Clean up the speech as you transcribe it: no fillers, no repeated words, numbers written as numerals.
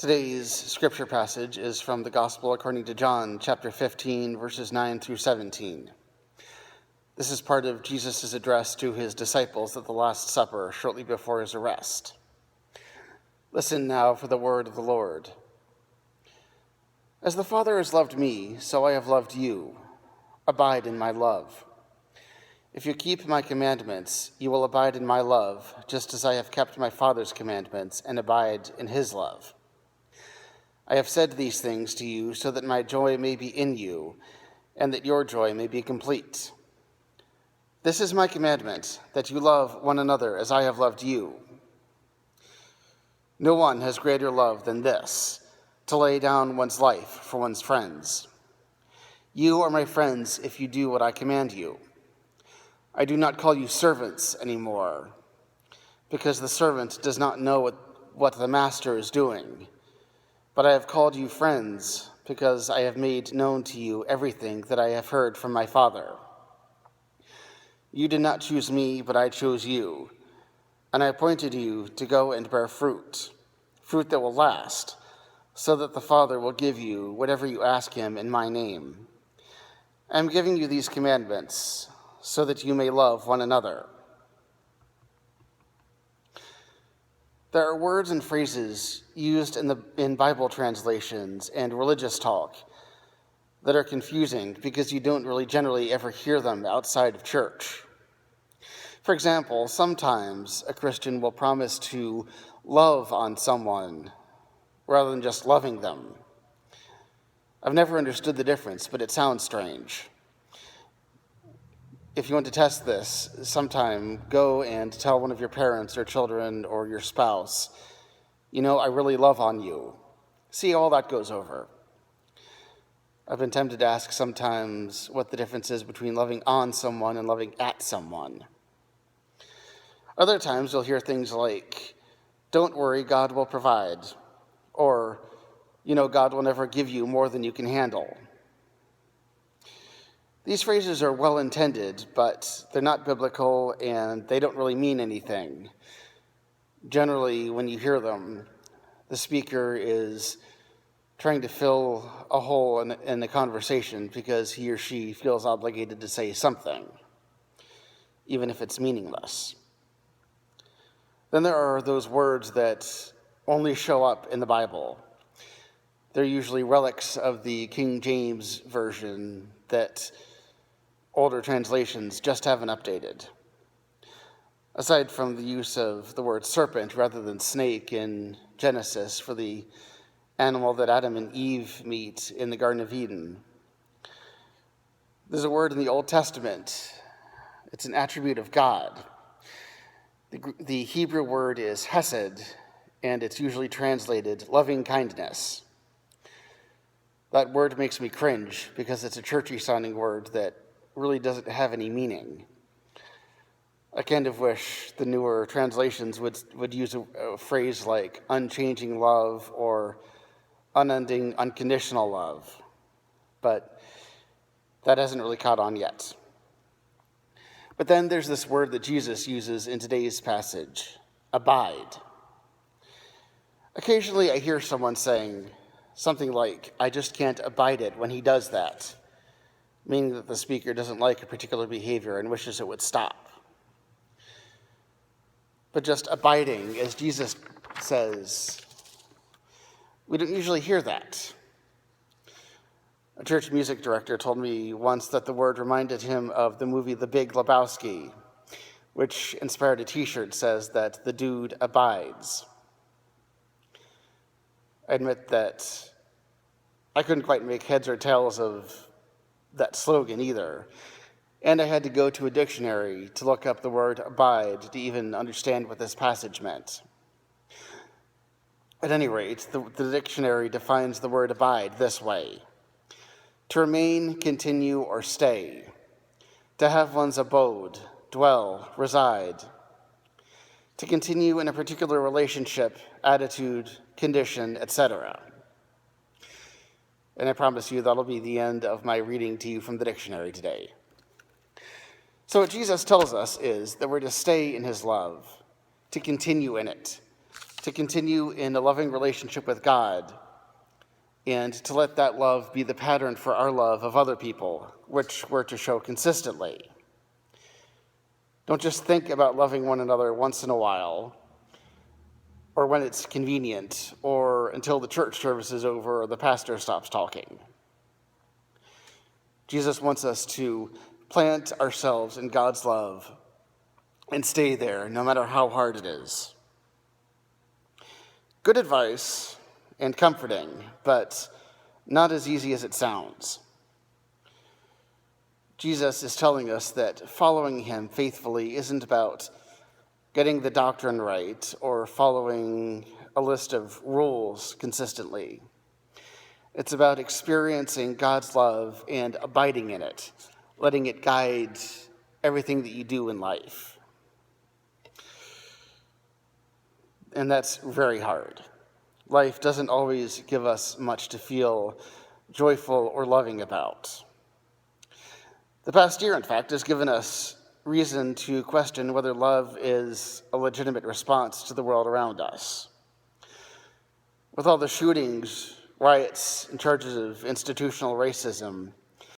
Today's scripture passage is from the Gospel according to John, chapter 15, verses 9 through 17. This is part of Jesus' address to his disciples at the Last Supper shortly before his arrest. Listen now for the word of the Lord. As the Father has loved me, so I have loved you. Abide in my love. If you keep my commandments, you will abide in my love, just as I have kept my Father's commandments and abide in his love. I have said these things to you so that my joy may be in you, and that your joy may be complete. This is my commandment, that you love one another as I have loved you. No one has greater love than this, to lay down one's life for one's friends. You are my friends if you do what I command you. I do not call you servants anymore, because the servant does not know what the master is doing. But I have called you friends, because I have made known to you everything that I have heard from my Father. You did not choose me, but I chose you, and I appointed you to go and bear fruit that will last, so that the Father will give you whatever you ask him in my name. I am giving you these commandments so that you may love one another. There are words and phrases used in Bible translations and religious talk that are confusing because you don't really generally ever hear them outside of church. For example, sometimes a Christian will promise to love on someone rather than just loving them. I've never understood the difference, but it sounds strange. If you want to test this, sometime go and tell one of your parents or children or your spouse, I really love on you. See how all that goes over. I've been tempted to ask sometimes what the difference is between loving on someone and loving at someone. Other times you'll hear things like, don't worry, God will provide. Or, God will never give you more than you can handle. These phrases are well-intended, but they're not biblical and they don't really mean anything. Generally, when you hear them, the speaker is trying to fill a hole in the conversation because he or she feels obligated to say something, even if it's meaningless. Then there are those words that only show up in the Bible. They're usually relics of the King James Version that older translations just haven't updated. Aside from the use of the word serpent rather than snake in Genesis for the animal that Adam and Eve meet in the Garden of Eden, there's a word in the Old Testament. It's an attribute of God. The Hebrew word is hesed, and it's usually translated loving kindness. That word makes me cringe because it's a churchy-sounding word that really doesn't have any meaning. I kind of wish the newer translations would use a phrase like unchanging love or unending unconditional love, but that hasn't really caught on yet. But then there's this word that Jesus uses in today's passage, abide. Occasionally I hear someone saying something like, I just can't abide it when he does that, meaning that the speaker doesn't like a particular behavior and wishes it would stop. But just abiding, as Jesus says, we don't usually hear that. A church music director told me once that the word reminded him of the movie The Big Lebowski, which inspired a t-shirt that says that the dude abides. I admit that I couldn't quite make heads or tails of that slogan either, and I had to go to a dictionary to look up the word abide to even understand what this passage meant. At any rate, the dictionary defines the word abide this way: to remain, continue, or stay, to have one's abode, dwell, reside, to continue in a particular relationship, attitude, condition, etc. And I promise you that'll be the end of my reading to you from the dictionary today. So what Jesus tells us is that we're to stay in his love, to continue in it, to continue in a loving relationship with God, and to let that love be the pattern for our love of other people, which we're to show consistently. Don't just think about loving one another once in a while, or when it's convenient, or until the church service is over or the pastor stops talking. Jesus wants us to plant ourselves in God's love and stay there, no matter how hard it is. Good advice and comforting, but not as easy as it sounds. Jesus is telling us that following him faithfully isn't about getting the doctrine right or following a list of rules consistently. It's about experiencing God's love and abiding in it, letting it guide everything that you do in life. And that's very hard. Life doesn't always give us much to feel joyful or loving about. The past year, in fact, has given us reason to question whether love is a legitimate response to the world around us. With all the shootings, riots, and charges of institutional racism,